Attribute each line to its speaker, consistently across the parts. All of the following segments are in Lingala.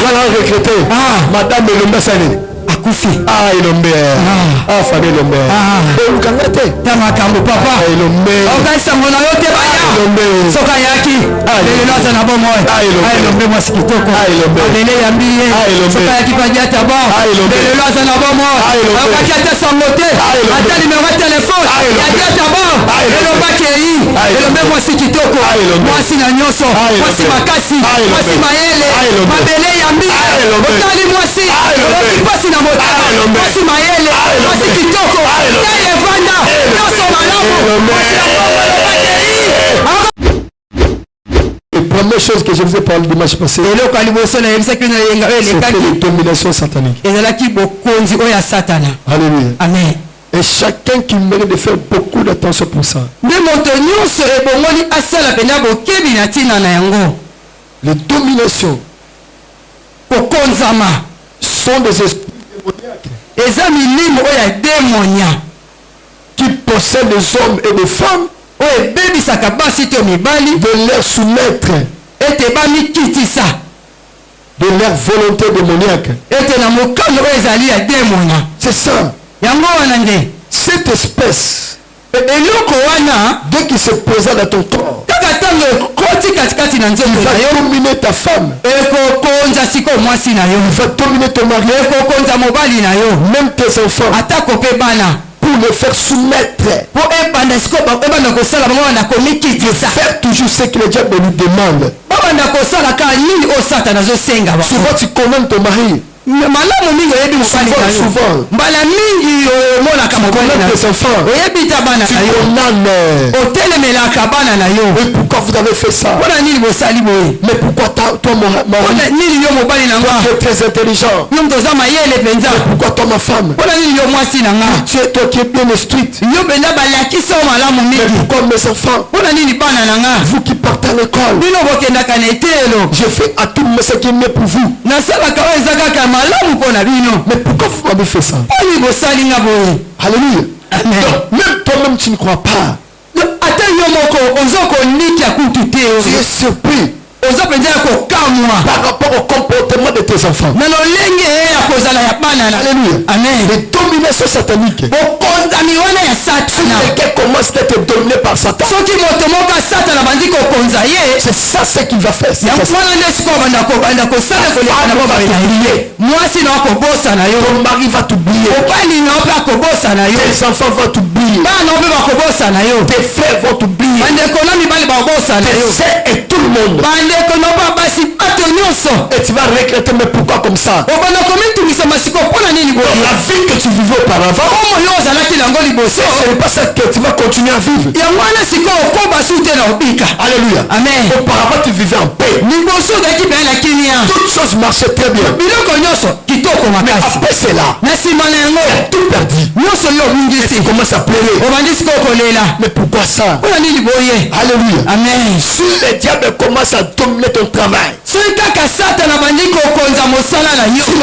Speaker 1: Voilà regretté. Madame Elombe Sani.
Speaker 2: Akufi.
Speaker 1: Elombe. Famille Elombe. Olukangate.
Speaker 2: Tamakambo papa.
Speaker 1: Elombe.
Speaker 2: Okaisa mona yote baya.
Speaker 1: Elombe.
Speaker 2: Soka yaki. Lelo laza na bomo. Elombe mwasi kitoko.
Speaker 1: Elombe.
Speaker 2: Lele yambiye. Soka yaki pajata ba. Lelo laza na bomo. Okati ata sangote. Ata numéro de téléphone. Yajata ba. Elombe kei. Elombe mwasi kitoko. Mwasi na nyoso. Mwasi makasi. Mwasi mayele. Mabele yambiye. Otali mwasi. Mwasi na mota. Mwasi mayele. Mwasi kitoko. Tele vanda. Nyoso malamu. Mwasi na bomo.
Speaker 1: La première chose que je vous ai parlé dimanche passé, c'était les dominations sataniques. Alléluia.
Speaker 2: Amen.
Speaker 1: Et chacun qui mérite de faire beaucoup d'attention pour ça. Les dominations sont des esprits démoniaques qui possèdent des hommes et des femmes de leur soumettre de leur volonté démoniaque. C'est ça. Cette espèce, dès qu'il se posa dans ton corps, il va dominer ta femme, il va dominer ton mari, même tes enfants, pour les faire soumettre, faire toujours ce que le diable nous demande. Souvent tu connais ton mari, souvent tes enfants, et pourquoi vous avez fait ça? Mais pourquoi toi mon mari, toi qui es très intelligent, pourquoi toi ma femme, tu es toi qui es bien instruite, mais pourquoi mes enfants, vous qui partez à l'école, je fais à tout ce qui est mieux pour vous, mais pourquoi vous m'avez fait ça? Alléluia. Donc, même toi-même tu ne crois pas, tu es surpris par rapport au comportement de tes enfants. Alléluia. Les dominations sataniques. Si quelqu'un commence à être dominé par Satan, c'est ça ce qu'il va faire. Ton mari va t'oublier. Tes enfants vont t'oublier. Tes frères vont t'oublier. Tes sœurs et tout le monde. Et tu vas regretter, mais pourquoi comme ça? Dans la vie que tu vivais auparavant, ce n'est pas ça que tu vas continuer à vivre. Alléluia.
Speaker 2: Amen.
Speaker 1: Auparavant tu vivais en paix. Toutes choses marchaient très bien. Mais après cela, tu as tout perdu. Et tu commences à pleurer. Mais pourquoi ça? Alléluia.
Speaker 2: Amen.
Speaker 1: Si le diable commence à dominer ton travail, s'il a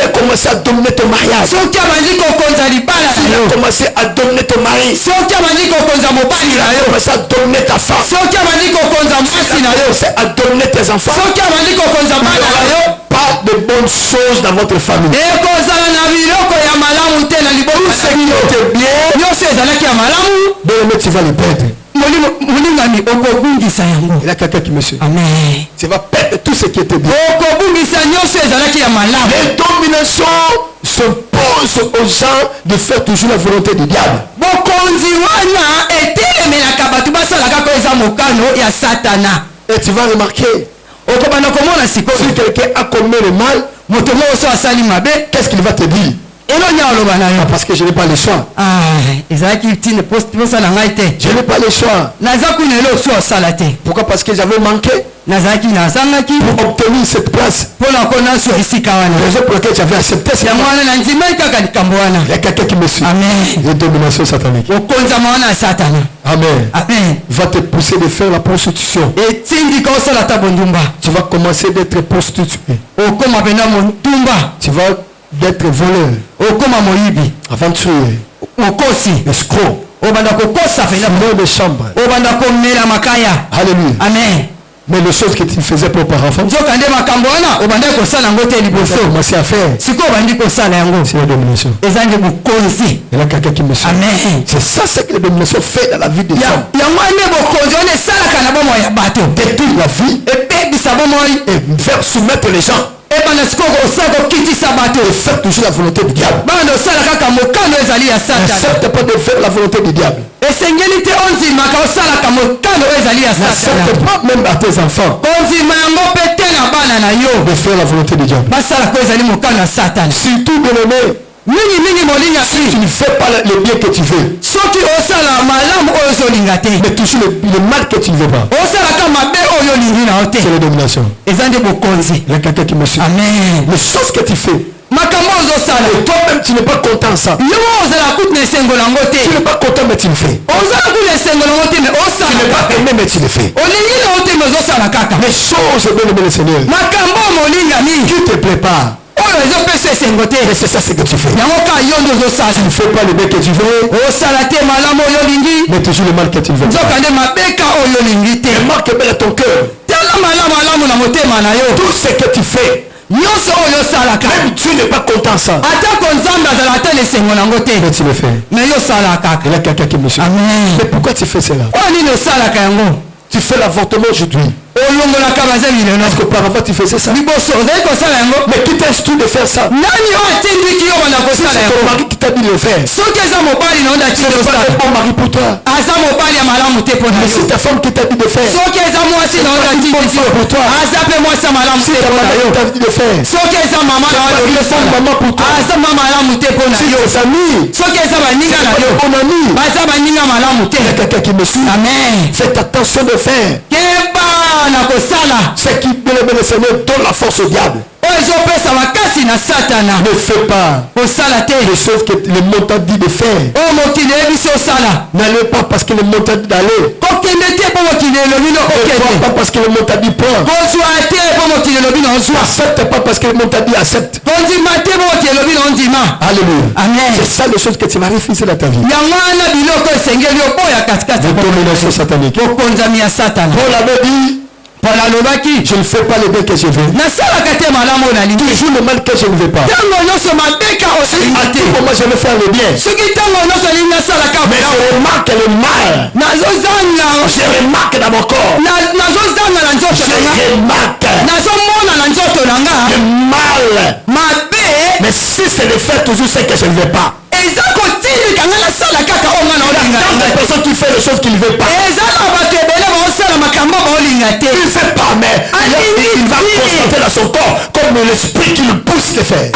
Speaker 1: commencé à dominer ton mariage, s'il a commencé à dominer ton mari, s'il a commencé à dominer ta femme, s'il a commencé à dominer tes enfants, pas de bonnes choses dans votre famille. Tout ce qui était bien, bien tu vas le perdre. Il y a quelqu'un qui me suit.
Speaker 2: Amen.
Speaker 1: Tu vas perdre tout ce qui était bien. Les dominations s'opposent aux gens de faire toujours la volonté du diable. Et tu vas remarquer, si quelqu'un a commis le mal, qu'est-ce qu'il va te dire? Parce que je n'ai pas le choix. Je n'ai pas le choix. Pourquoi? Parce que j'avais manqué pour obtenir cette place. Raison pour laquelle j'avais accepté cette place. Il y a quelqu'un qui me suit. Les dominations sataniques. Amen. Va te pousser de faire la prostitution. Tu vas commencer d'être prostitué. Tu vas d'être voleur, aventurier, escroc, fumeur de chambre.
Speaker 2: Alléluia.
Speaker 1: Amen. Mais les choses que tu faisais pour auparavant, tu as commencé à faire. C'est la domination. Et là, quelqu'un qui me suit. C'est ça ce que la domination fait dans la vie des gens. Détruire la vie et faire soumettre les gens. Et faire toujours la volonté du diable. N'accepte pas de faire la volonté du diable. N'accepte pas même à tes enfants de faire la volonté du diable. Surtout de l'aimer. Si tu ne fais pas le bien que tu veux, mais toujours le mal que tu ne veux pas, c'est la domination. Il y a quelqu'un qui me suit. Les choses que tu fais, et toi-même tu n'es pas content ça. Tu n'es pas content mais tu le fais. Tu n'es pas aimé mais tu le fais. Les choses, bien aimé le Seigneur, qui te prépare. Mais c'est ça ce que tu fais. Tu ne fais pas le bien que tu veux, mais toujours le mal que tu veux. Remarque bien ton cœur. Tout ce que tu fais, même tu n'es pas content ça, mais tu le fais. Il y a quelqu'un qui me suit. Mais pourquoi tu fais cela? Tu fais l'avortement aujourd'hui. Est-ce qu'auparavant tu faisais ça? Mais qui t'a instruit de faire ça? C'est ton mari qui t'a dit de le faire. C'est pas un bon mari pour toi. Mais c'est ta femme qui t'a dit de faire. C'est ta femme qui t'a dit de faire. C'est ta maman pour toi. C'est tes amis. C'est ton ami. Il y a quelqu'un qui me suit. Faites attention de faire ce qui peut le Seigneur donne la force au diable. Ne fais pas les choses que le monde t'a dit de faire. N'allez pas parce que le monde t'a dit d'aller. Ne pas parce que le monde t'a dit prends. N'accepte pas parce que le monde t'a dit accepte. Alléluia. C'est ça les choses que tu vas refuser dans ta vie. De domination satanique. Paul avait dit, je ne fais pas le bien que je veux. Toujours le mal que je ne veux pas. À tout moment je veux faire le bien. Mais je remarque le mal. Je remarque dans mon corps. Je remarque le mal. Mais si c'est de faire toujours ce que je ne veux pas. Il y a tant de personnes qui font les choses qu'ils ne veulent pas. Il ne fait pas, mais il va constater dans son corps comme l'esprit qui le pousse de faire.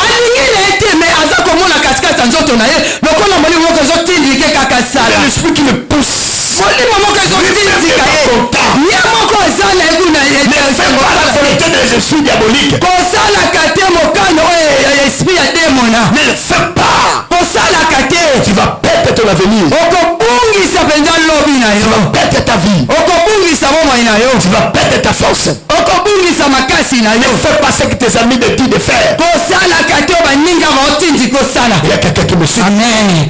Speaker 1: L'esprit qui le pousse. Ne fais pas la volonté des esprits diaboliques. Ne le fais pas. Tu vas perdre ton avenir. Tu vas perdre ta vie. Tu vas perdre ta force. Ne fais pas ce que tes amis te disent de faire. Il y a quelqu'un qui me suit. Amen.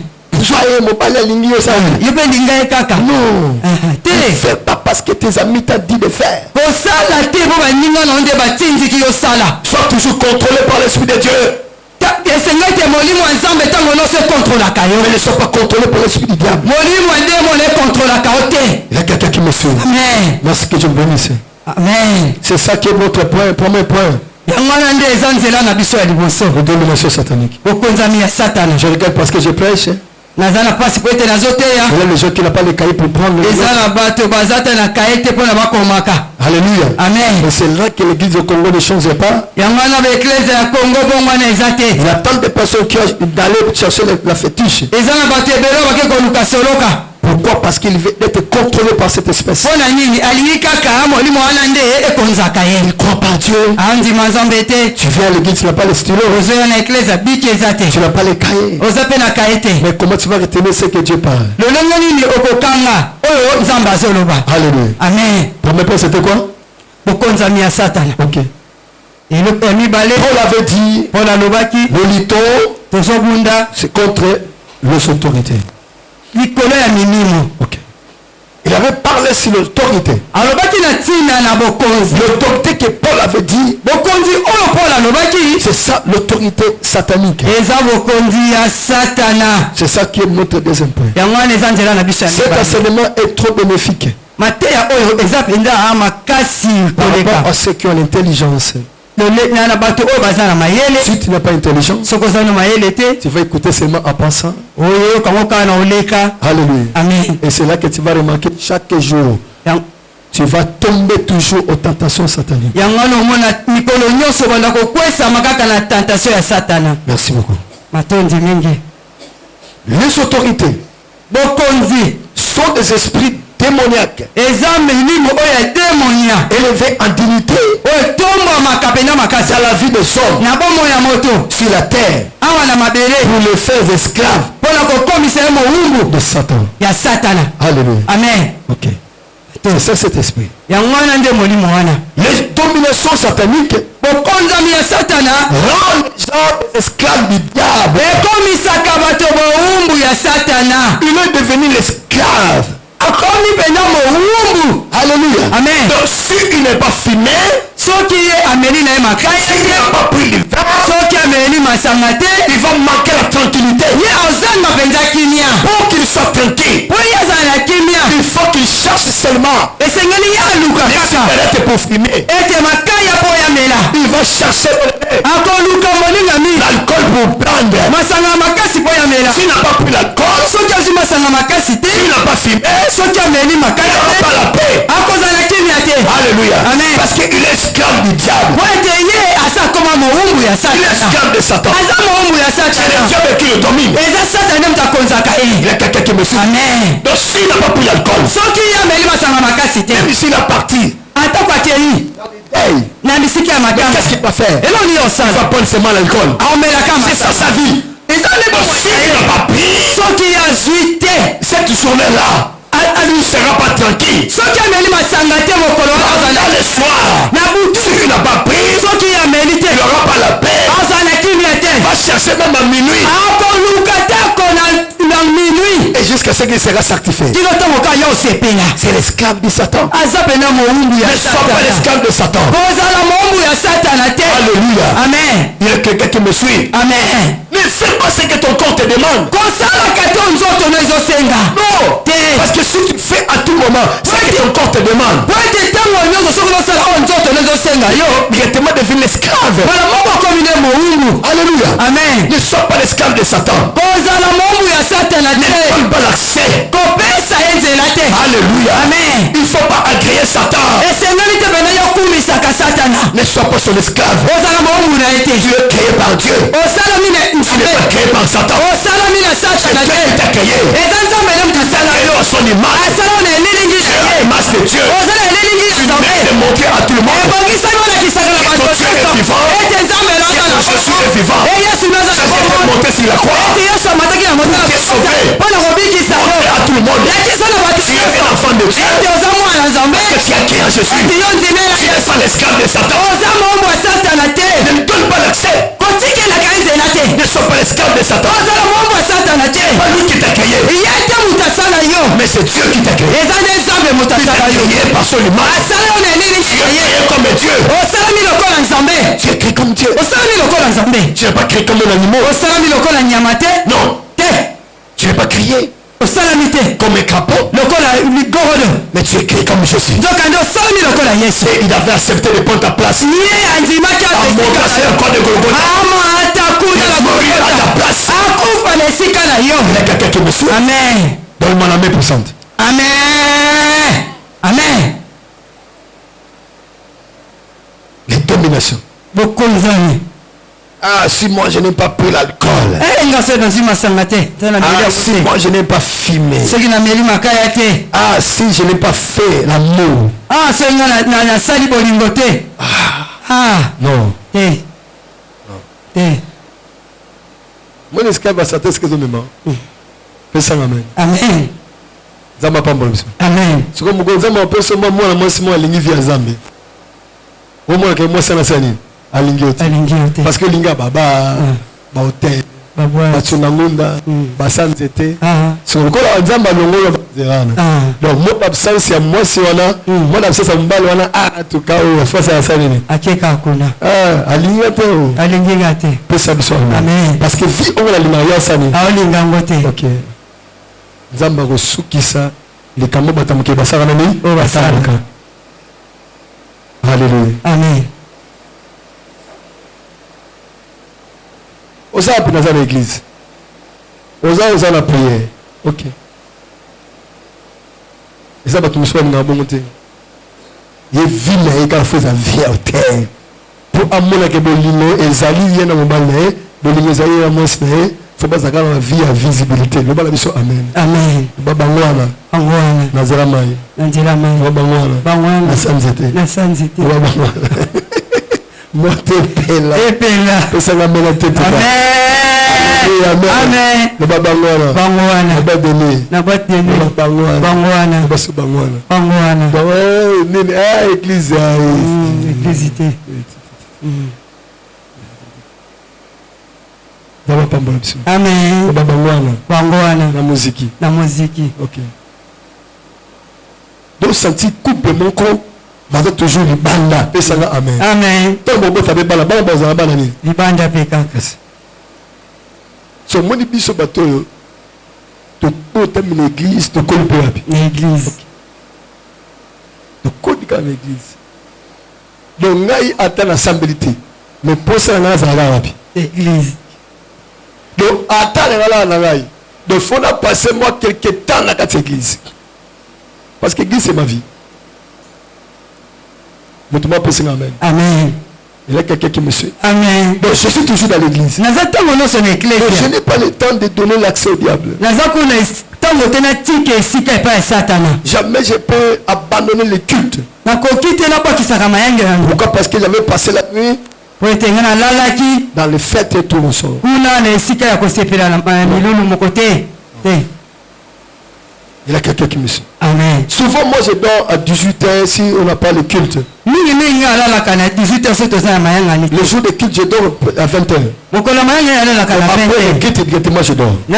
Speaker 1: Non. Ne fais pas parce que tes amis t'ont dit de faire. Sois toujours contrôlé par l'Esprit de Dieu. Mais ne sois pas contrôlé par l'esprit du diable. Il y a quelqu'un qui me suit. Merci que je me bénisse. C'est ça qui est notre point, premier point. La domination satanique. Je regarde parce que je prêche. Il y a les gens qui n'ont pas les cahiers pour prendre le Alléluia. Amen. Et c'est là que l'église au Congo ne change pas. Il y a tant de personnes qui ont d'aller chercher la fétiche. Pourquoi? Parce qu'il veut être contrôlé par cette espèce. Il croit par Dieu. Tu viens à l'église, tu n'as pas les stylos. Tu n'as pas les cahiers. Mais comment tu vas retenir ce que Dieu parle? Alléluia. Amen. Premier point, c'était quoi? Ok. Paul avait dit, le liton, c'est contre les autorités. Ok. Il avait parlé sur l'autorité. L'autorité que Paul avait dit, c'est ça l'autorité satanique. C'est ça qui est notre deuxième point. Cet enseignement est trop bénéfique. Par rapport à ceux qui ont l'intelligence. Si tu n'as pas intelligence, tu vas écouter seulement en passant. Alléluia.
Speaker 2: Amen.
Speaker 1: Et c'est là que tu vas remarquer chaque jour, tu vas tomber toujours aux tentations sataniques. Merci beaucoup. Les autorités sont des esprits démoniaques élevés en dignité dans la vie des hommes sur la terre pour les faire esclaves de Satan. Alléluia.
Speaker 2: Amen.
Speaker 1: Ok. C'est ça cet esprit. Les dominations sataniques rendent les gens esclaves du diable. Il est devenu l'esclave. Alléluia.
Speaker 2: Amen.
Speaker 1: Donc si il n'est pas fumé, s'il n'a pas pris le vin, il va manquer la tranquillité. Pour qu'il soit tranquille, il faut qu'il cherche seulement les cigarettes pour fumer. Il va chercher l'alcool pour prendre. S'il n'a pas pris l'alcool, s'il n'a pas fumé, il n'aura pas la paix. Alléluia.
Speaker 2: Amen.
Speaker 1: Parce qu'il est esclave du diable. Il est esclave de Satan. C'est le diable qui le domine. Il y a quelqu'un qui me suit.
Speaker 2: Amen.
Speaker 1: Donc s'il n'a pas pris l'alcool, même s'il a parti, mais qu'est-ce qu'il va faire? Il va prendre seulement l'alcool. C'est ça sa vie. S'il n'a pas pris cette journée-là, il ne sera pas tranquille. Dans le soir, s'il n'a pas pris, il n'aura pas la paix. Il va chercher même à minuit. Et jusqu'à ce qu'il sera sanctifié. C'est l'esclave de Satan. Ne sois pas l'esclave de Satan. Alléluia.
Speaker 2: Amen.
Speaker 1: Il y a quelqu'un qui me suit.
Speaker 2: Amen.
Speaker 1: Ne fais pas ce que ton corps te demande. Non. Parce que si tu fais à tout moment ce que ton corps te demande, directement devient l'esclave. Alléluia.
Speaker 2: Amen.
Speaker 1: Ne sois pas l'esclave de Satan. Ne donne pas l'accès. Alléluia.
Speaker 2: Amen.
Speaker 1: Il ne faut pas agréer Satan. Ne sois pas son esclave. Tu es créé par Dieu. Tu n'es pas créé par Satan. C'est Dieu qui t'a créé. À son image. Tu es l'image de Dieu. Tu mets de montrer à tout le monde que ton Dieu est vivant. Jésus est vivant. Jésus est monté sur la croix. Tu es sauvé. Montrer à tout le monde. Tu es un enfant de Dieu. Parce que tu as créé en Jésus. Tu n'es pas l'esclave de Satan. Ne me donne pas l'accès. Ne sois pas l'esclave de Satan. C'est pas lui qui t'a créé. Mais c'est Dieu qui t'a créé. Il t'a créé par son image. Tu es créé comme Dieu. Tu es créé comme Dieu. Tu n'es pas créé comme un animal. Non. Tu n'es pas créé comme un crapaud. Mais tu es créé comme Jésus. Et il avait accepté de prendre ta place. À monter sur la croix de Golgotha. Il a mouru à ta place. Il y a quelqu'un qui me suit.
Speaker 2: Amen.
Speaker 1: Donne-moi la main puissante.
Speaker 2: Amen. Amen.
Speaker 1: Les dominations. Ah, si moi je n'ai pas pris l'alcool. Ah, si moi je n'ai pas fumé. Ah, si je n'ai pas fait l'amour. Non. Moi, l'esclave va s'attendre ce que je me demande. Fais ça, amen.
Speaker 2: Amen.
Speaker 1: Zamba pas bon.
Speaker 2: Amen.
Speaker 1: C'est comme Zamba on peut seulement moi aligné via Zambie. Au moins que moi ça n'a pas aligné. Parce que linga baba ba hôtel ba tsunamunda ba sanzete. C'est encore Zamba longo Donc, mon absence, moi, si on a, mon absence, on va en tout cas, face à ça. Aligné, parce que vie, on a l'image, ça n'est pas. Ok. Zamba Sukisa, les camo batamuke basaranami, Alléluia.
Speaker 2: Amen.
Speaker 1: Osa apena dans l'église. Osa la prière. Ok. Et ça va tout me soigner dans bon côté. Il vit mais il fait sa vie à terre. Pour amour que bolino ezali yena mobale, bolino ezali ya mosne. Faut pas avoir la vie à visibilité. Le bal amen.
Speaker 2: Amen.
Speaker 1: Babangwana.
Speaker 2: Bangwana.
Speaker 1: Nazaramai.
Speaker 2: Nazaramai.
Speaker 1: Babangwana.
Speaker 2: Bangwana.
Speaker 1: Nasanzete.
Speaker 2: Nasanzete.
Speaker 1: Babangwana. Morte pela.
Speaker 2: Epela.
Speaker 1: Pesanga mena tete.
Speaker 2: Amen. Amen.
Speaker 1: Le babangwana.
Speaker 2: Bangwana.
Speaker 1: Nabadeni.
Speaker 2: Nabadeni.
Speaker 1: Bangwana.
Speaker 2: Bangwana.
Speaker 1: Basu bangwana.
Speaker 2: Bangwana.
Speaker 1: Ah, église.
Speaker 2: Église. Amen.
Speaker 1: Bangwana. La musique.
Speaker 2: La musique.
Speaker 1: Ok. Donc, senti couple mon corps. Vous avez toujours les bandes. Et ça va, amen.
Speaker 2: Amen.
Speaker 1: Tant que vous avez pas la bande, vous avez pas la bande.
Speaker 2: Les bandes péka.
Speaker 1: So, mon église, ce bateau, tu peux terminer l'église, tu connais pas
Speaker 2: l'église.
Speaker 1: Tu connais pas l'église. Donc, il y a atteint l'assemblée. Mais pour ça, il y a
Speaker 2: l'église.
Speaker 1: Donc, attends, donc, il faut passer moi quelques temps dans cette église. Parce que l'église, c'est ma vie. Amen.
Speaker 2: Amen.
Speaker 1: Il y a quelqu'un qui me suit.
Speaker 2: Amen.
Speaker 1: Donc, je suis toujours dans l'église. Donc, je n'ai pas le temps de donner l'accès au diable. Jamais je peux abandonner le culte. Pourquoi? Parce que j'avais passé la nuit dans les fêtes et tout le soir. Il y a quelqu'un qui me suit.
Speaker 2: Amen.
Speaker 1: Souvent, moi, je dors à 18h si on n'a pas le culte. Le jour de culte, je dors à 20h. Après le culte, directement, je dors. Il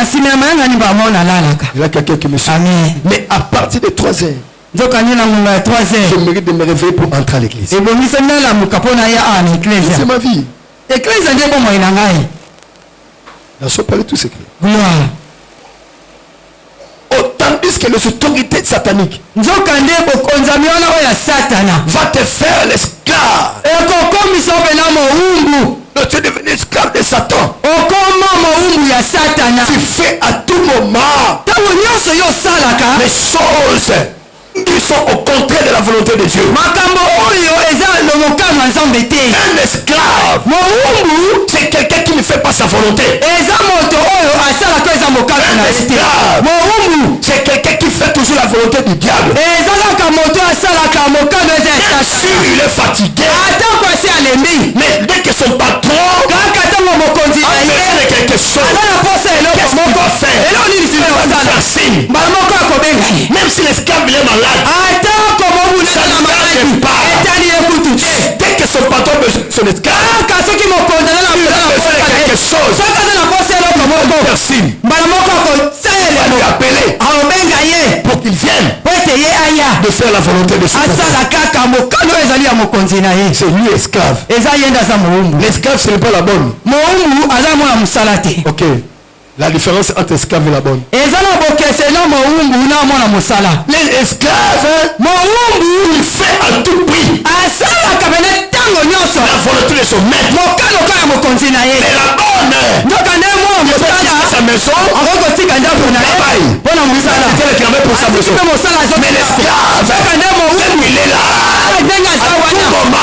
Speaker 1: y a quelqu'un qui me suit.
Speaker 2: Amen.
Speaker 1: Mais à partir de 3h, je mérite de me réveiller pour entrer à l'église. C'est ma vie. La soeur parlait tout ce secret. Tandis que les autorités sataniques va te faire l'esclave. Tu es devenu esclave de Satan. Tu fais à tout moment les choses qui sont au contraire de la volonté de Dieu. Un esclave, c'est quelqu'un qui ne fait pas sa volonté. Un esclave, c'est quelqu'un qui fait toujours la volonté du diable. Bien sûr, il est fatigué. Mais dès que son patron a besoin de quelque chose, qu'est-ce qu'il va faire? Il va faire signe. Même si l'esclave est malade, ça ne marche pas. Dès que son patron a besoin de son esclave, il a besoin de quelque chose. Il va faire signe. Il va lui appeler pour qu'il vienne de faire la volonté de son patron. C'est lui esclave. L'esclave, ce n'est pas la bonne. Ok. La différence entre esclave et la bonne. Les esclaves, il fait à tout prix la volonté de son maître. Mais la bonne, il peut quitter sa maison, travail. Il peut travailler pour sa maison. Mais l'esclave, il est là à tout moment.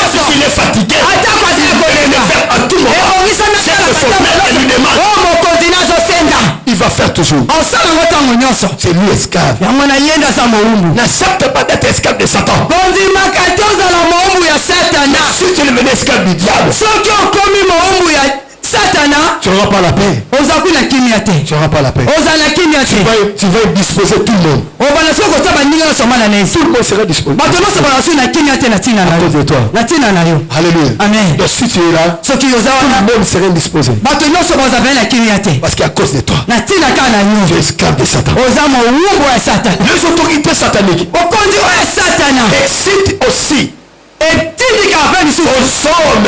Speaker 1: S'il est fatigué, il peut faire à tout moment. C'est que son maître lui demande. Il va faire toujours. C'est lui esclave. N'accepte pas d'être esclave de Satan. Si tu es devenu esclave du diable, tu n'auras pas la paix. Tu n'auras pas la paix. Tu vas disposer tout le monde. Tout le monde sera disposé. À cause de toi. Alléluia.
Speaker 2: Amen.
Speaker 1: Donc si tu es là, tout le monde sera disposé. Parce qu'à cause de toi, tu es esclave de Satan. Les autorités sataniques excitent aussi aux hommes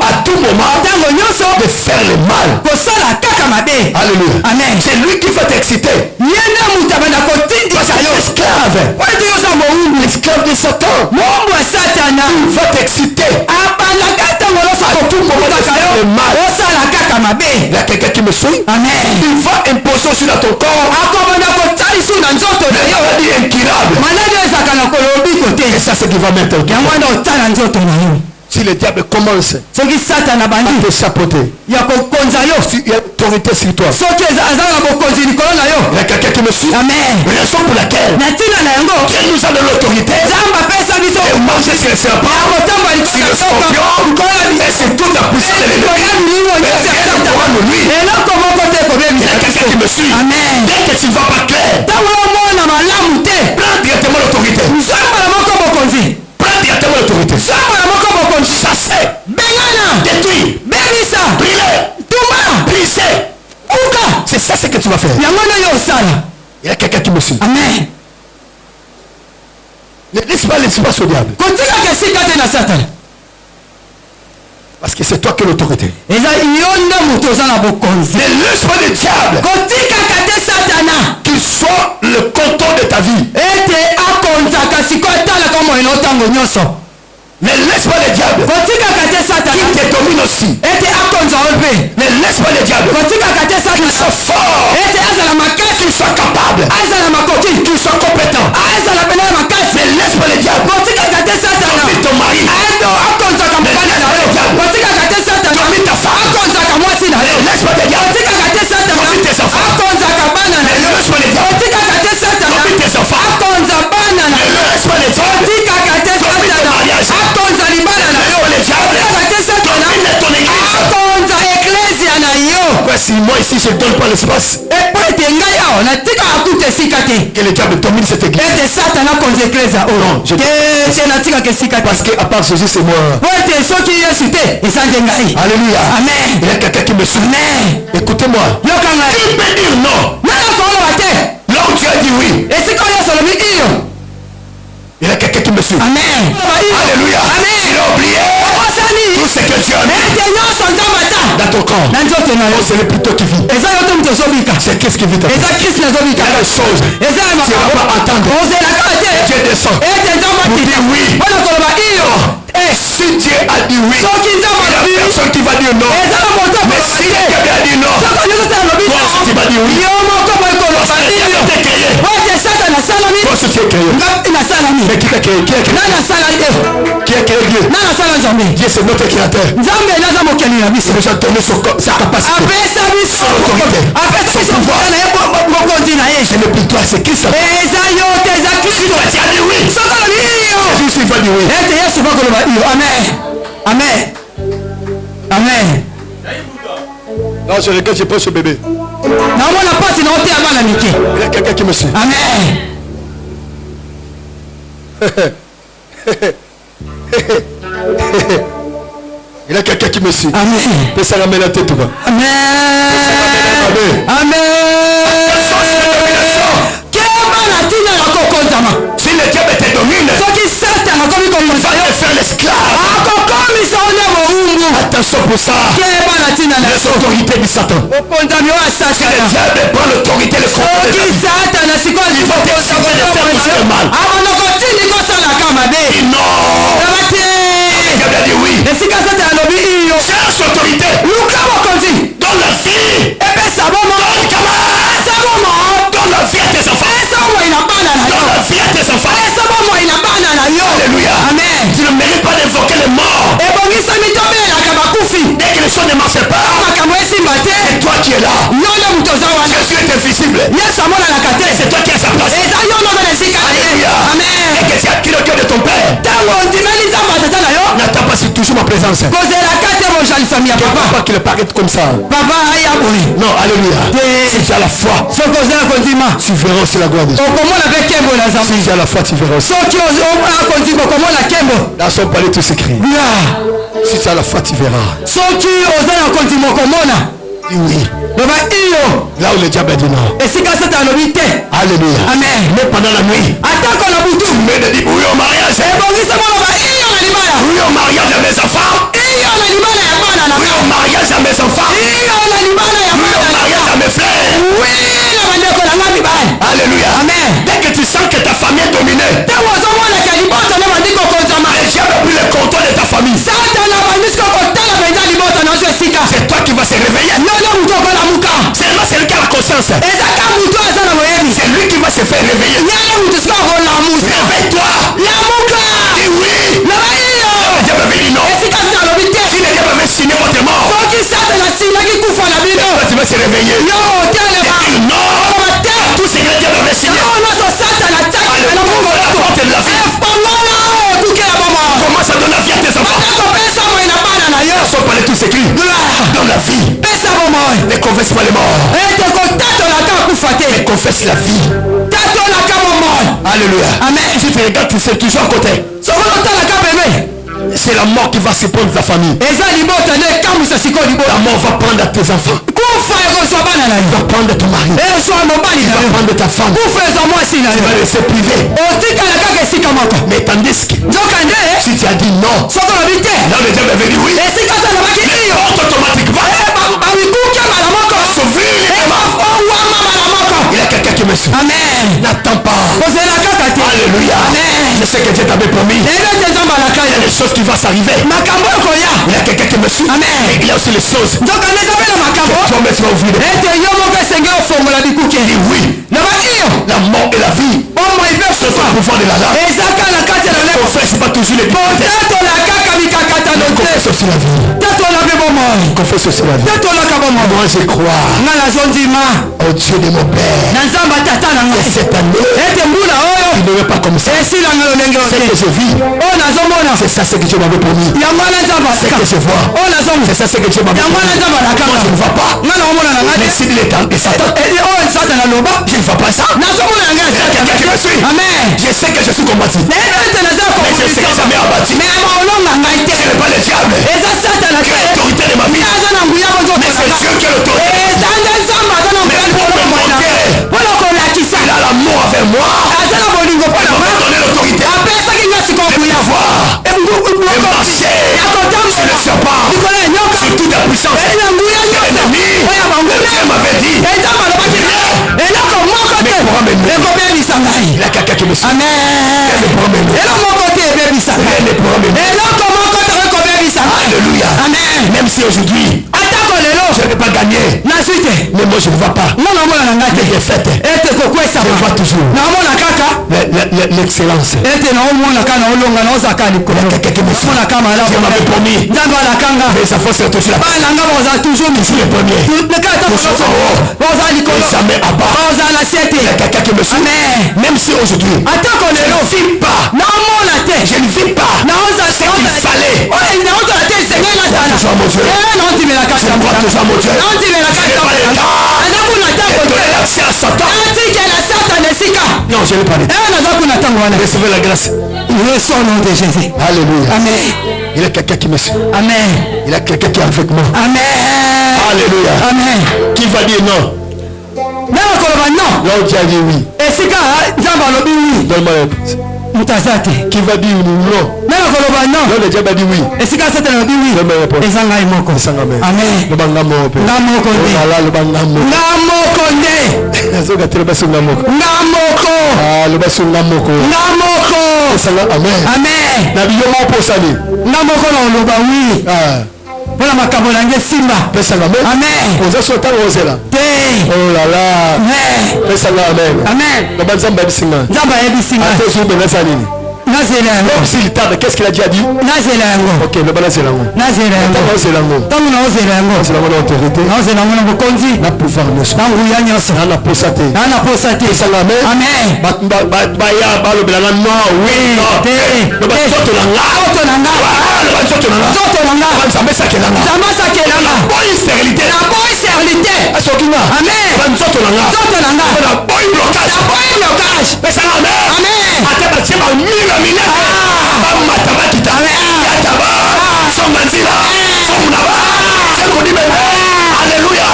Speaker 1: à tout moment de faire le mal. Alléluia.
Speaker 2: Amen.
Speaker 1: C'est lui qui va t'exciter. Parce que esclave. L'esclave de Satan. Il va t'exciter. À tout moment de faire le mal. Il y a quelqu'un qui me suit.
Speaker 2: Amen.
Speaker 1: Il va imposer aussi dans ton corps. Il dit incurable. Et ça c'est qui va mettre au cœur. Si le diable commence à te sapoter, il y a autorité sur toi. Il y a quelqu'un qui me suit. Raison pour laquelle Dieu nous a de l'autorité et marcher sur les serpents, sur les scorpions et sur toute la puissance de l'ennemi. Mais rien ne pourra nous nuire. Il y a quelqu'un qui me suit. Dès que tu ne vas pas clair, prends directement l'autorité. Prends directement l'autorité. Chasser, détruire, brûler, briser. C'est ça ce que tu vas faire. Il y a quelqu'un qui me suit.
Speaker 2: Amen.
Speaker 1: Ne laisse pas l'espace au diable. Parce que c'est toi qui as l'autorité. Ne laisse pas le diable qu'il soit le contrôle de ta vie. Ne laisse pas le diable qui te domine aussi. Ne laisse pas le diable qu'il soit fort, qu'il soit capable, qu'il soit compétent. Ne laisse pas le diable domine ton mari. Ne laisse pas le diable domine ta femme. Ne laisse pas le diable domine tes enfants. Ne laisse pas le diable domine tes enfants. Ne laisse pas le diable domine ton mariage. Si moi ici je ne donne pas l'espace, que le diable domine cette église. Non, parce qu'à part Jésus c'est moi. Alléluia.
Speaker 2: Amen.
Speaker 1: Il y a quelqu'un qui me suit. Écoutez-moi. Qui peut dire non là où tu as dit oui? Il y a quelqu'un qui me suit.
Speaker 2: Amen.
Speaker 1: Alléluia.
Speaker 2: Amen.
Speaker 1: Tu as oublié tout ce que tu as mis dans ton corps. Oh, c'est le plutôt qui vit. C'est qu'est-ce qui vit ta vie? Il y a des choses tu ne vas pas entendre. Dieu descend pour dire oui. Et si Dieu a dit oui, il y a personne qui va dire non. Mais si Dieu a dit non, toi aussi tu vas dire oui. Parce que Dieu t'a créé. Toi aussi tu es créé. Mais qui t'a créé? Qui a créé Dieu? Dieu c'est notre créateur. Il nous a donné sa capacité, son autorité, son pouvoir. C'est le plus toi, c'est qui ça? Si toi tu as dit oui, Jésus il va dire oui.
Speaker 2: Amen. Amen.
Speaker 1: Non, je regarde, je prends ce bébé. Il y a quelqu'un qui me suit.
Speaker 2: Amen.
Speaker 1: Il y a quelqu'un qui me suit.
Speaker 2: Amen.
Speaker 1: Que ça ramène la tête.
Speaker 2: Amen. Amen.
Speaker 1: Si le diable te domine, il va te faire l'esclave. Attention pour ça. Les autorités du Satan. Si le diable prend l'autorité, le contrôle de ta vie, il va t'exciter de faire tout le mal. Il non. Le diable a dit oui. Cherche autorité. Donne la vie. Donne la vie à tes enfants. Donne la vie à tes enfants. Alléluia.
Speaker 2: Amen.
Speaker 1: Tu ne mérites pas d'invoquer les morts. Dès que les choses ne marchent pas, c'est toi qui es là. Jésus est invisible. C'est toi qui es à sa place. Alléluia.
Speaker 2: Amen.
Speaker 1: Et que tu as pris le cœur de ton père. N'attends pas, c'est toujours ma présence.
Speaker 2: ozali famille ya papa.
Speaker 1: Pas qu'il paraît comme ça.
Speaker 2: Papa aya boye.
Speaker 1: Non, alléluia. Si tu as la foi,
Speaker 2: soki ozala kondima
Speaker 1: tu verras aussi la gloire de Dieu.
Speaker 2: okomona mpe kembo na Nzambe.
Speaker 1: Si tu as la foi, tu verras aussi.
Speaker 2: soki ozala kondima okomona kembo.
Speaker 1: Dans son palais tout s'écrit. Si tu as la foi, tu verras.
Speaker 2: soki ozala kondima okomona.
Speaker 1: Oui.
Speaker 2: Baba iyo.
Speaker 1: Là où le diable est dit non.
Speaker 2: Et si quand c'est à l'obité.
Speaker 1: Alléluia.
Speaker 2: Amen.
Speaker 1: Mais pendant la nuit.
Speaker 2: Attends qu'on a boutou.
Speaker 1: Tu me dis oui au mariage.
Speaker 2: Et bon, c'est bon, baba iyo na libala.
Speaker 1: Oui au mariage à mes enfants.
Speaker 2: Iyo na libala ya bana na.
Speaker 1: Oui au mariage à mes enfants.
Speaker 2: Iyo na libala ya bana.
Speaker 1: Oui au mariage à mes frères.
Speaker 2: Oui na bandeko na ngami bana.
Speaker 1: Alléluia.
Speaker 2: Amen.
Speaker 1: Dès que tu sens que ta famille est dominée.
Speaker 2: Tawo zomona ka libota na bandiko konzama.
Speaker 1: Le diable a pris le contrôle de ta famille.
Speaker 2: Satan na bandiko kotala benda libota na zo sika.
Speaker 1: C'est toi qui vas se réveiller. Seulement c'est lui qui a la conscience. C'est lui qui va se faire réveiller. Réveille-toi. Dis oui. Le diable avait dit non. Si le diable avait signé votre mort, toi tu vas se réveiller. Dis non. Tout ce que le diable avait signé. La porte de la vie. Commence à donner la vie à tes enfants. Son palais tout s'écrit. Dans la vie. Ne confesse pas les morts. Mais confesse la vie. Alléluia. Amen. Si tu regardes, tu sais toujours à côté. C'est la mort qui va se prendre ta famille. La mort va prendre tes enfants. Il va prendre ton mari. Il va prendre ta femme. Tu vas laisser priver. Mais tandis que si tu as dit non, là le diable avait dit oui. Les portes automatiquement s'ouvrir. Il y a quelqu'un qui me suit. Amen. N'attends pas. Alléluia. Amen. Je sais que Dieu t'avait promis. Il y a des choses qui vont s'arriver. Il y a quelqu'un qui me suit. Amen. Et il y a aussi les choses que toi-même tu vas ouvrir. Dis oui. La mort et la vie sont au pouvoir de la langue. Confesse pas toujours les difficultés. Confesse aussi la vie. Confesse aussi la vie. Moi je crois au Dieu de mon Père. Et cette année, il ne veut pas comme ça. Ce que je vis, c'est ça ce que Dieu m'avait promis. Ce que je vois, c'est ça ce que Dieu m'avait promis. Moi je ne vois pas. Mais si il est en Satan, je ne vois pas ça. Quelqu'un qui me suit. Je sais que je suis combattu. Mais je sais que jamais abattu. Ce n'est pas le diable qui a l'autorité de ma vie. Mais c'est Dieu qui a l'autorité. Il a l'amour avec moi. Il m'a donné l'autorité de pouvoir et marcher sur le serpent, sur toute la puissance. L'ennemi, Dieu m'avait dit, mais pourra m'aimer. Il y a quelqu'un qui me suit. Amen. Il pourra m'aimer. Alléluia. Amen. Même si aujourd'hui je n'ai pas gagné, mais moi je ne vois pas les défaites. Je vois toujours l'excellence. Il y a quelqu'un qui me suit. Dieu m'avait promis. Mais sa force est toujours là. Toujours les premiers. Nous sommes en haut. Jamais à bas. Il y a quelqu'un qui me suit. Même si aujourd'hui je ne vis pas. Je ne vis pas ce qu'il fallait. Je crois toujours à mon Dieu. Je crois toujours à mon Dieu. Je n'ai pas le temps de donner l'accès à Satan. Non, je n'ai pas le temps. Recevez la grâce.
Speaker 2: Au nom de Jésus.
Speaker 1: Alléluia.
Speaker 2: Amen.
Speaker 1: Il y a quelqu'un qui me suit.
Speaker 2: Amen.
Speaker 1: Il y a quelqu'un qui est avec moi.
Speaker 2: Amen.
Speaker 1: Alléluia.
Speaker 2: Amen.
Speaker 1: Qui va dire non? Là où tu as dit oui. Donne-moi la réponse. Qui va dire non? Là le diable a dit oui. Donne-moi la réponse. Amen.
Speaker 2: Voilà ma cabonangue simba. Amen.
Speaker 1: Oh là là.
Speaker 2: Amen. Amen.
Speaker 1: S'il tarde, qu'est-ce qu'il a déjà dit? Ok, le balai c'est l'autorité. La pouvoir ne soit. La posate. Amen. sakelanga
Speaker 2: nzambe asakelanga
Speaker 1: boy stérilité
Speaker 2: na boy stérilité
Speaker 1: asokinga
Speaker 2: amen
Speaker 1: banzoto nanga na boy blocage pesanga amen ate batie bamila minene bamata bakita yataba songa nzila songunaba sekodimene alléluia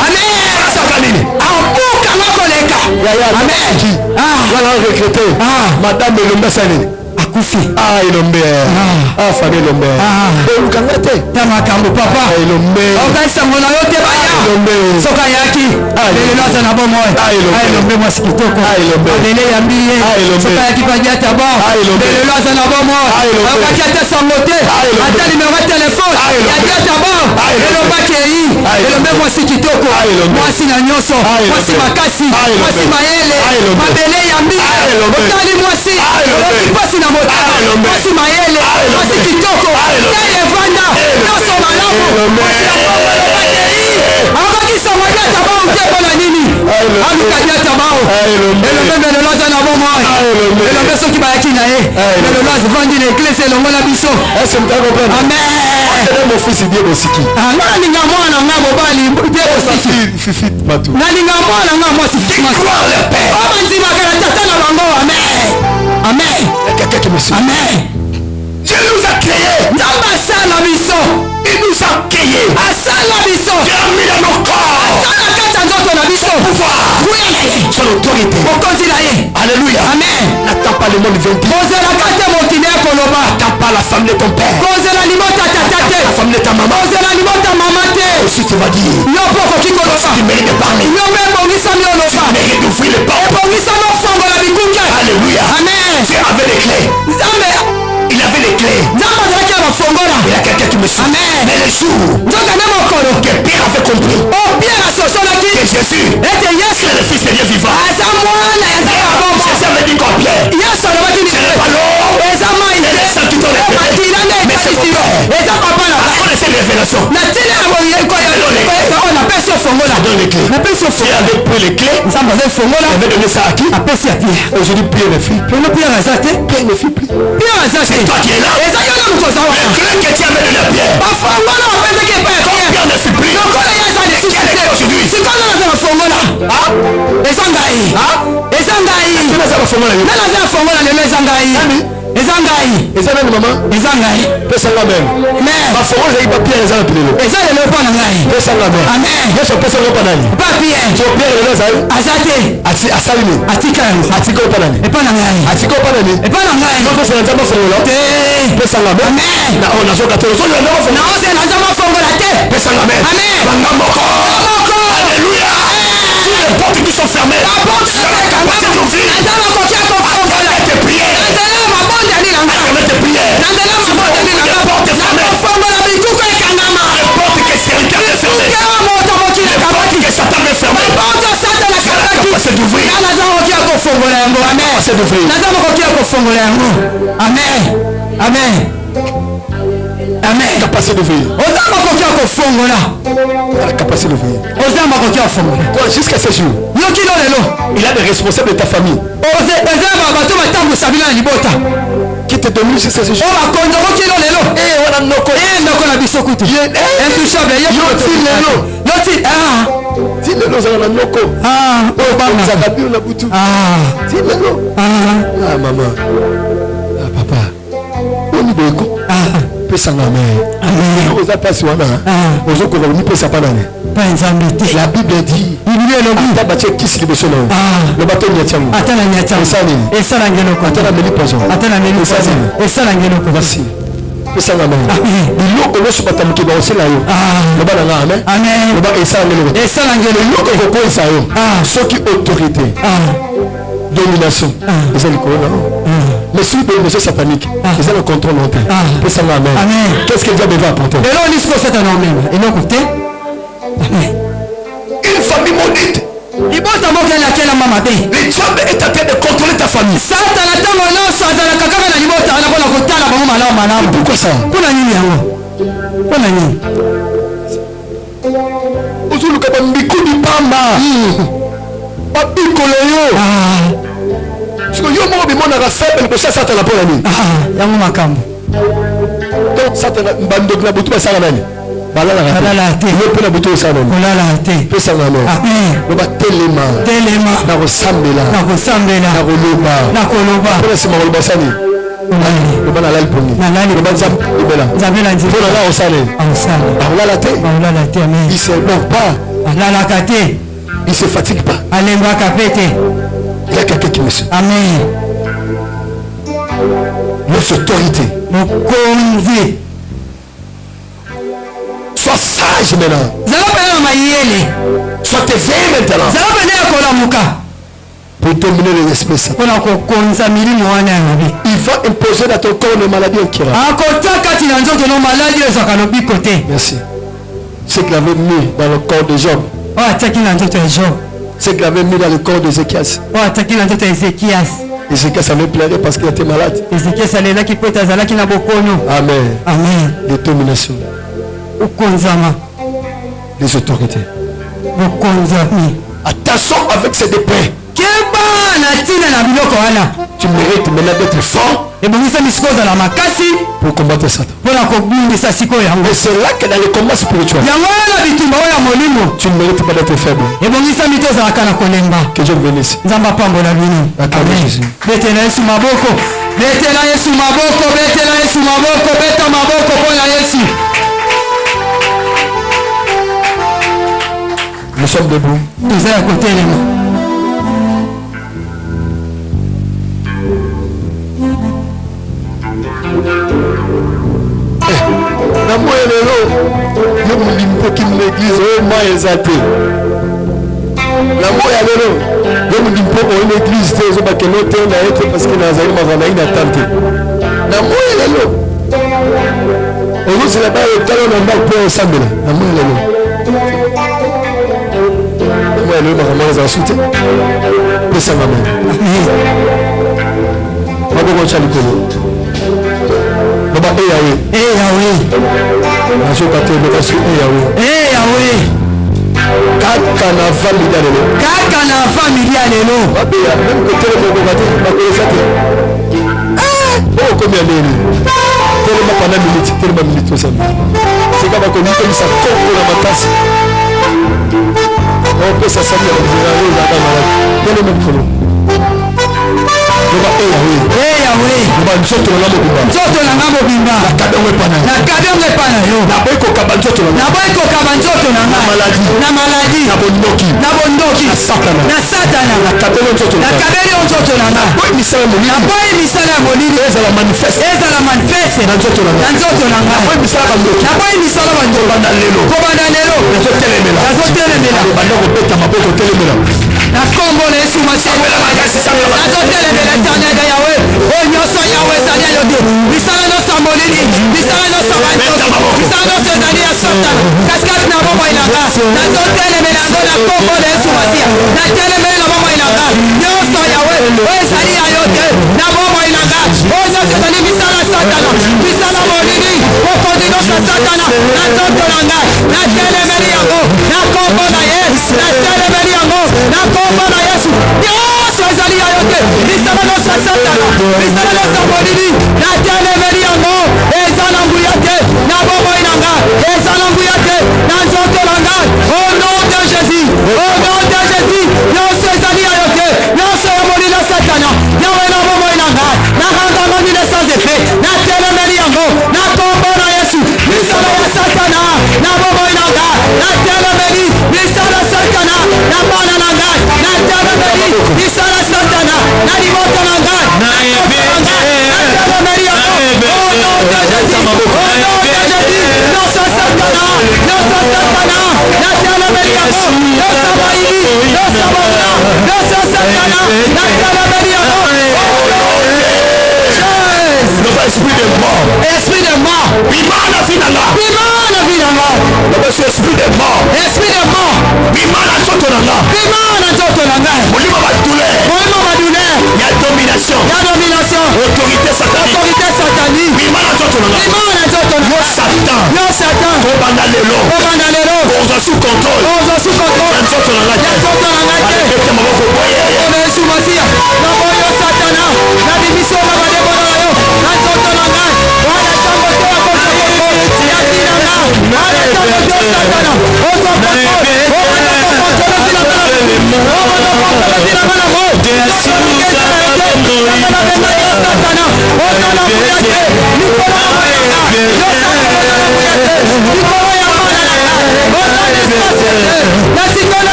Speaker 1: asaka nini
Speaker 2: abuka makoleka
Speaker 1: amen wana recruté madame elombe salini
Speaker 2: akufi
Speaker 1: elombe famille elombe olukanga te
Speaker 2: ta makambo papa
Speaker 1: elombe
Speaker 2: okasango na yo te baya soka yaki lelo aza na bomoi elombe mwasi kitoko lele yambi ye soka yaki padiata bon lelo aza na bomoi okaki ata sango te ata nimero ya telefone yadiata bon elobaki eyi elombe mwasi kitoko mwasi na nyonso mwasi makasi mwasi mayele mabele yambi otali mwasi okipasi na mwasi mayele mwasi kitoko tele vanda nyonso malamu akokisa madiata bao te mpona nini aluka diata bao elombe melelo aza na bomoi elombe soki bayaki na ye melelo azivandi na eglise elongo na biso amen nalinga mwana nga mobali mpe bosiki nalinga mwana nga mwasi obanzimaka na tata na bango amen
Speaker 1: Dieu nous a créés.
Speaker 2: Nzambe asala biso.
Speaker 1: Il nous a créés.
Speaker 2: Asala biso.
Speaker 1: Dieu a mis dans nos corps.
Speaker 2: Asala kati ya nzoto na biso.
Speaker 1: Pouvoir. Son autorité.
Speaker 2: Mokonzi na ye.
Speaker 1: Alléluia.
Speaker 2: Amen.
Speaker 1: N'attends pas le monde vaincu.
Speaker 2: Kozela te mokili ekoloba.
Speaker 1: N'attends pas la femme de ton père.
Speaker 2: Kozela libota tata te.
Speaker 1: La femme de ta maman.
Speaker 2: Kozela libota mama te.
Speaker 1: Aussi tu vas dire.
Speaker 2: Yo poko kikoloba.
Speaker 1: Tu mérites de parler.
Speaker 2: Yo membongisa mi oloba.
Speaker 1: Tu mérites d'ouvrir les portes.
Speaker 2: Ebongisa no fongola bikuke.
Speaker 1: Alléluia.
Speaker 2: Amen.
Speaker 1: Dieu avait les clés.
Speaker 2: Nzambe.
Speaker 1: Il avait les clés.
Speaker 2: Nzambe azalaki na bafongola.
Speaker 1: Il y a quelqu'un qui me suit.
Speaker 2: Amen.
Speaker 1: Mais le jour
Speaker 2: nzoka nde mokolo
Speaker 1: que Pierre avait compris
Speaker 2: Pierre asosolaki
Speaker 1: que Jésus
Speaker 2: ete yesu
Speaker 1: est le fils de Dieu vivant.
Speaker 2: aza mwana ya nzambe
Speaker 1: Jésus avait dit quoi Pierre?
Speaker 2: yesu alobaki
Speaker 1: Ce n'est pas l'eau
Speaker 2: eza mai
Speaker 1: et le sang qui t'ont révélé.
Speaker 2: makila nde
Speaker 1: Mais c'est mon père.
Speaker 2: eza papa na
Speaker 1: À cause de ces révélations,
Speaker 2: na ntina ya oyo napesi ofongola
Speaker 1: donne les clés.
Speaker 2: napesi
Speaker 1: Dieu avait pris les clés.
Speaker 2: nzambe aza efongola
Speaker 1: Il avait donné ça à qui?
Speaker 2: apesi ya pierre
Speaker 1: Aujourd'hui Pierre ne fuit plus.
Speaker 2: peno pierre aza te
Speaker 1: Pierre ne fuit plus.
Speaker 2: pierre aza te
Speaker 1: C'est toi qui es là.
Speaker 2: eza yo na moto aza
Speaker 1: Les
Speaker 2: wana
Speaker 1: clés que tu avais donné à Pierre.
Speaker 2: bafongola bapesaki epai ya pierre
Speaker 1: Pierre ne fuit plus.
Speaker 2: lokola ye aza lisusu te
Speaker 1: Aujourd'hui.
Speaker 2: sikoyo naza bafongola eza ngai eza ngai
Speaker 1: Qui n'a pas fait mal à lui?
Speaker 2: nana aza bafongola lelo eza ngai eza ngai
Speaker 1: Et ça même maman.
Speaker 2: eza ngai
Speaker 1: Pesa la même.
Speaker 2: mais
Speaker 1: Ma forme j'ai pas Pierre ça plus.
Speaker 2: eza lelo mpo na ngai
Speaker 1: Pesa la même.
Speaker 2: amen
Speaker 1: Yesu pesa ngo pa nani?
Speaker 2: pa pierre
Speaker 1: So Pierre le ça.
Speaker 2: aza te
Speaker 1: Asali ni.
Speaker 2: atika yango
Speaker 1: Atiko pa nani?
Speaker 2: epa na ngai
Speaker 1: Atiko pa nani?
Speaker 2: epa na ngai
Speaker 1: Donc c'est nzamba fongola.
Speaker 2: te
Speaker 1: Pesa la même.
Speaker 2: amen
Speaker 1: Na on a so 14 so nzamba fongola.
Speaker 2: na ose na nzamba fongola te
Speaker 1: Pesa la même.
Speaker 2: amen
Speaker 1: Banga moko.
Speaker 2: moko
Speaker 1: Alléluia. Les portes qui sont fermées.
Speaker 2: la porte esekanga eza makoki ya kofongola
Speaker 1: Tes prières.
Speaker 2: nazela mabondeli na ngai
Speaker 1: Avec tes prières.
Speaker 2: nazela mabondeli na ngai
Speaker 1: portes fermées.
Speaker 2: nakofongola bikuku ekangama
Speaker 1: Les portes que Satan veut fermer.
Speaker 2: kukewa moto mokili
Speaker 1: Les portes
Speaker 2: ekabaki
Speaker 1: que Satan veut fermer.
Speaker 2: baporte satana kabaki
Speaker 1: C'est d'ouvrir.
Speaker 2: nga naza makoki ya kofongola yango amen
Speaker 1: C'est d'ouvrir.
Speaker 2: naza makoki ya kofongola yango amen amen amen
Speaker 1: Capacité d'ouvrir.
Speaker 2: oza makoki ya kofongola
Speaker 1: La capacité d'ouvrir.
Speaker 2: oza makoki ya kofongola
Speaker 1: Toi, jusqu'à ce jour,
Speaker 2: yo kilo lelo
Speaker 1: il a des responsables de ta famille
Speaker 2: eza bato batambusa bino na libota
Speaker 1: qui te donnent jusqu'à ce jour.
Speaker 2: oyo bakonzoko kilo lelo ndoko na biso kutu intouchable yo ti
Speaker 1: Ti lelo ozala na noko.
Speaker 2: oyo banga
Speaker 1: Ozaka bino na butu. Ti lelo. Mama. Papa. Oni boyeko. Pesanga amen. Oza pasi wana. Ozokoka komipesa pa nani?
Speaker 2: pa nzambe te
Speaker 1: La Bible dit.
Speaker 2: biblia elobi
Speaker 1: Ata batie kisi liboso na yo. Le bato nyatiango.
Speaker 2: ata na nyatiango
Speaker 1: Esala nini?
Speaker 2: esala ngeloko
Speaker 1: Ata na meli poison.
Speaker 2: ata na meli poison esala ngeloko
Speaker 1: Merci. Pesanga amen. Biloko nyonso batamuki baosala yo. Loba na nga amen.
Speaker 2: amen
Speaker 1: Loba esala ngeloko.
Speaker 2: esala ngeloko
Speaker 1: Eloko ekokwesa yo. Soki autorité. Domination. Eza likolo na yo. Mais si domination satanique, ils ont le contrôle en terre. Pesanga amen.
Speaker 2: Amen.
Speaker 1: Qu'est-ce que Dieu va apporter?
Speaker 2: lelo nisiko satana omema eloko te amen
Speaker 1: Une famille maudite.
Speaker 2: libota moko elakelama mabe
Speaker 1: Le diable est en train de contrôler ta famille.
Speaker 2: satana ntango nyonso azalaka kaka na libota wana mpona kotala bango malamu malamu
Speaker 1: Pourquoi ça?
Speaker 2: mpona nini yango mpona nini
Speaker 1: ozoluka bambikudi pamba babikolo yo siko yo moko bimonaka faible kosa satana mpona nini?
Speaker 2: yango makambo
Speaker 1: donc satana bandoki na butu basala nani? balala te yo pe na buto sana
Speaker 2: kolala te
Speaker 1: pesa ngano
Speaker 2: amen
Speaker 1: loba telema na kosambela na koloba pona sima koloba sani loba nalali poni loba nzambela mpona nga osale akolala te il se mord pas
Speaker 2: alalaka te
Speaker 1: il se fatigue pas
Speaker 2: alembaka pe te
Speaker 1: il y a quelqu'un qui me suit
Speaker 2: amen
Speaker 1: notre autorité
Speaker 2: mokonzi
Speaker 1: sois sage maintenant
Speaker 2: zala pena mayele
Speaker 1: sois éveillé maintenant
Speaker 2: zala pena ekolamuka
Speaker 1: pour dominer les espèces.
Speaker 2: Il
Speaker 1: va imposer dans ton corps les maladies incurables. Merci. Ce qu'il avait mis dans le corps de Job. Ce qu'il avait mis dans le corps d'Ézéchias. Ézéchias avait pleuré parce qu'il était malade. Amen.
Speaker 2: Amen.
Speaker 1: Les dominations. Les autorités. Attention avec ces déprés. Tu mérites maintenant d'être fort pour combattre Satan. Et c'est là que dans les combats spirituels, tu ne mérites pas d'être faible. Que Dieu bénisse. Nous sommes debout. Na moyo lelo yo mulimpo kim l'église o ma ezate na moyo lelo yo mulimpo o l'église te zo bakeno te na ete parce que nazali mavana ina tante na moyo lelo ozo la ba otalo na mba po osambela na moyo lelo na moyo lelo makamana za sute pesa mama maboko cha likolo Baba Yahweh. Yahweh. Kaka na familia lelo. Même côté le Bogate, bakolesa te. Oh combien d'années? Tellement pendant minute ça. C'est comme quand on dit ça coco na matasi. On peut ça salir dans la malade. Tellement de Yahweh. Nzoto na ngambo bimba. Na kadonge pana yo. Na boiko kabanzoto na maladie. Na bondoki. Na satana. Na kabelo nzoto na nga. Boy misala monini. Ezala manifeste. Na nzoto na nga. Boy misala bandoki. Kobanda lelo. Nazotelemela. Bandoko beta maboko telemela. Na kombo na Yesu masabela makasi sabela. Nazotelemela tanga Yahweh. Oh nyoso Yahweh zali yote. Misala no sambolini. Misala no sabanto. Misala no sezali ya sota. Kaskati na bomo ilanga. Nazotelemela na kombo na Yesu masia. Natelemela bomo ilanga. Nyoso Yahweh. Oh zali yote. Na bomo ilanga. Oh nyoso zali misala satana. Misala molini. Oh kondino satana. Nazotelanga. Natelemela yango. Na kombo na Yesu. Natelemela yango. Na kombo na Yesu. Nyoso zali yote. Misala no satana. Misala no sambolini. Natelemela yango. Ezala mbuyate. Na bomo ilanga. Ezala mbuyate. Na nzotelanga. Au nom de Jésus. Au nom de Jésus. Nyoso zali yote. Nyoso yamolina satana. Yawe na bomo ilanga. Na ranga moni de sans effet. Natelemela yango. Na kombo na Yesu. Misala ya satana. Na bomo ilanga. Natelemeli. Misala satana. Na bana langa. Natelemeli. Misala satana. Na limota langa. Natelemeli yango. Au nom de Jésus. Au nom de Jésus. Nyoso satana. Nyoso satana. Natelemeli yango. Nyoso maïli. Nyoso mona. Nyoso satana. Natelemeli yango. Esprit de mort. Esprit de mort. Bimana finanga. Bimana finanga. Esprit de mort. Esprit de mort. Bimana chotonanga. Bimana chotonanga. Molimo badule. Molimo badule. Ya domination. Ya domination. Autorité satanique. Autorité satanique. Bimana chotonanga. Bimana chotonanga. Yo Satan. Yo Satan. Kobanda lelo. Kobanda lelo. Oza sous contrôle. Oza sous contrôle. Ya chotonanga. Ya chotonanga. Alekete maboko boye. Ona Yesu Masia. Na boyo Satana. Na bibiso na badebona yo. Na chotonanga. Wana tango te akosa yoko. Ya tinanga. Wana tango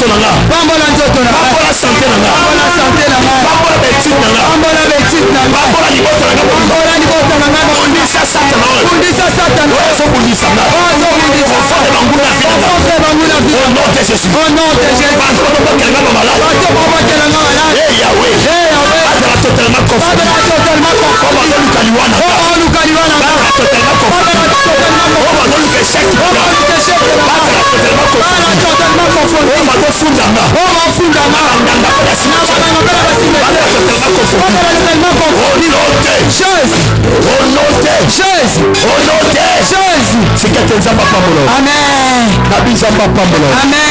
Speaker 1: nzoto na nga.
Speaker 2: Pambola nzoto na nga.
Speaker 1: Pambola santé na nga.
Speaker 2: Pambola santé na nga.
Speaker 1: Pambola betite na nga.
Speaker 2: Pambola betite na nga.
Speaker 1: Pambola libota na nga.
Speaker 2: Pambola libota na nga.
Speaker 1: Bundisa Satan.
Speaker 2: Bundisa Satan.
Speaker 1: Ozo bundisa nga.
Speaker 2: Ozo bundisa.
Speaker 1: Conforte banguna vie na nga.
Speaker 2: Conforte banguna vie.
Speaker 1: Au nom de Jésus.
Speaker 2: Au nom de Jésus.
Speaker 1: Bato bakela nga malade.
Speaker 2: Bato bakela nga malade.
Speaker 1: Eh Yahweh.
Speaker 2: Eh Yahweh.
Speaker 1: Azala totalement conforté.
Speaker 2: Azala totalement conforté.
Speaker 1: Ozo lukaliwana nga.
Speaker 2: Ozo lukaliwana nga.
Speaker 1: Azala totalement conforté. Ozo lukeshek.
Speaker 2: Ozo lukeshek.
Speaker 1: Azala totalement conforté.
Speaker 2: Azala totalement conforté.
Speaker 1: Ozo fundanga.
Speaker 2: Ozo fundanga.
Speaker 1: Ndanga kwa simama. Azala totalement conforté.
Speaker 2: Totalement conforté.
Speaker 1: Jésus. Au nom de
Speaker 2: Jésus.
Speaker 1: Au nom de
Speaker 2: Jésus.
Speaker 1: C'est que tu es pamolo.
Speaker 2: Amen.
Speaker 1: Nabizamba pamolo.
Speaker 2: Amen.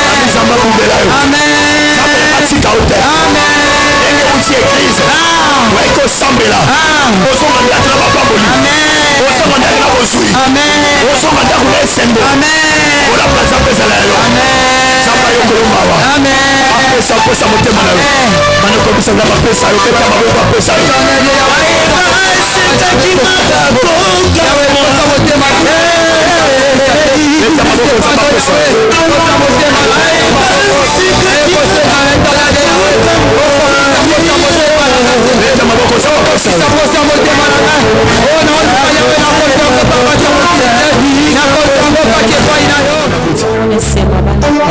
Speaker 1: Nabizamba kumbela yo.
Speaker 2: Amen.
Speaker 1: Atika hotel.
Speaker 2: Amen.
Speaker 1: Enge usi église. Weko sambela. Osonga ndakina bapamboli.
Speaker 2: Amen.
Speaker 1: Osonga ndakina bosui.
Speaker 2: Amen.
Speaker 1: Osonga ndakuna esembo.
Speaker 2: Amen.
Speaker 1: Ola plaza pesa la yo.
Speaker 2: Amen.
Speaker 1: Samba yo kolombawa.
Speaker 2: Amen.
Speaker 1: Apesa pesa motema na yo. Bana ko bisa ngaba pesa yo peta maboko pesa yo.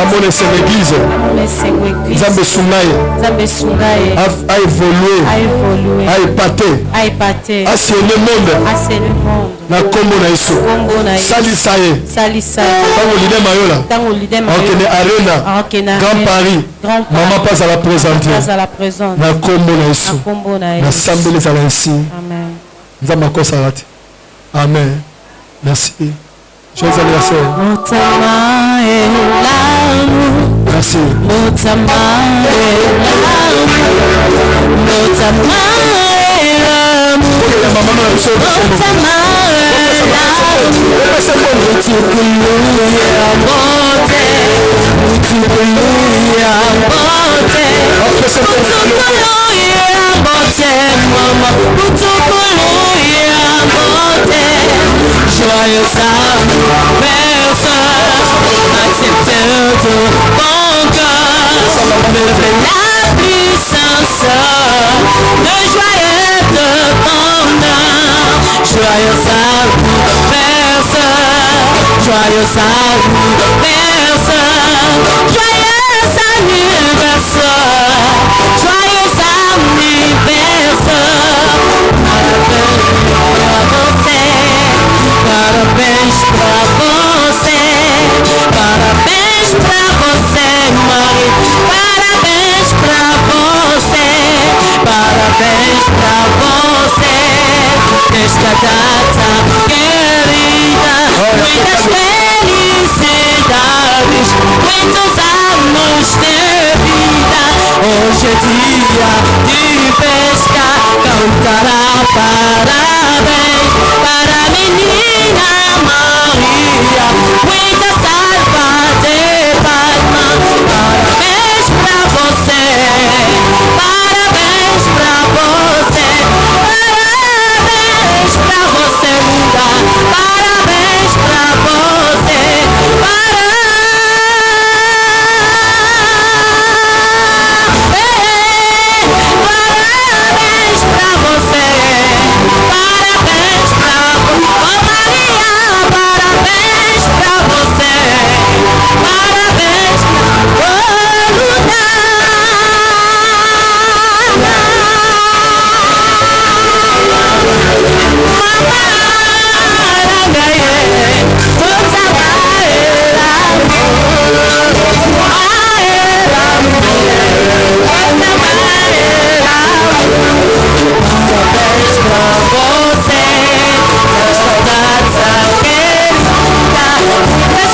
Speaker 1: Amonese l'église. Nzambe sungaye. A évolué. A épaté. A sillonné monde. Na kombo na Yesu. Salisa ye. Tango lidema yola. Okene arena. Grand Paris. Maman passe à la présenter. Na kombo na Yesu. Na sambele za la ici.
Speaker 2: Amen.
Speaker 1: Nzambe akosalati. Amen. Merci. Joyeux anniversaire. Merci.
Speaker 3: Joyeux anniversaire, accepteur de mon cœur, me fait la puissance, le joyeux de ton âme. Joyeux anniversaire, joyeux anniversaire, joyeux anniversaire, joyeux anniversaire. Parabéns pra você, parabéns pra você, mãe. Parabéns pra você, parabéns pra você. Nesta data querida, muitas felicidades, muitos anos de vida. Hoje é dia de festa, cantará parabéns para a menina Maria, muita salva de palma. Parabéns pra você, parabéns pra você, parabéns pra você, linda, parabéns pra você, parabéns pra você, parabéns pra oh Maria, parabéns pra você, parabéns pra Luna. Parabéns pra você, nesta data querida, muitas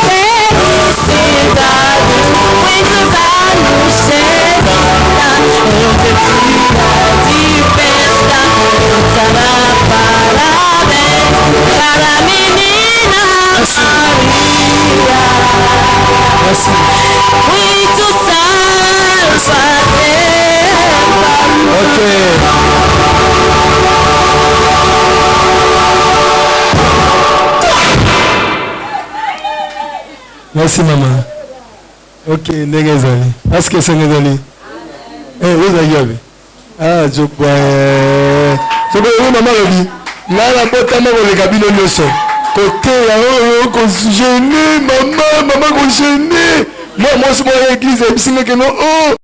Speaker 3: felicidades, muitos anos de vida. Hoje é dia de festa, cantará parabéns para a menina Maria. Muito salva
Speaker 1: Merci maman. Ok, ndengezali. Est-ce que c'est ngezali? Vous avez. Ah, je crois. Je crois maman lobi. Là la botte maman le cabine nyonso. Côté ko gêné maman ko gêné. Moi c'est mon église, c'est que non.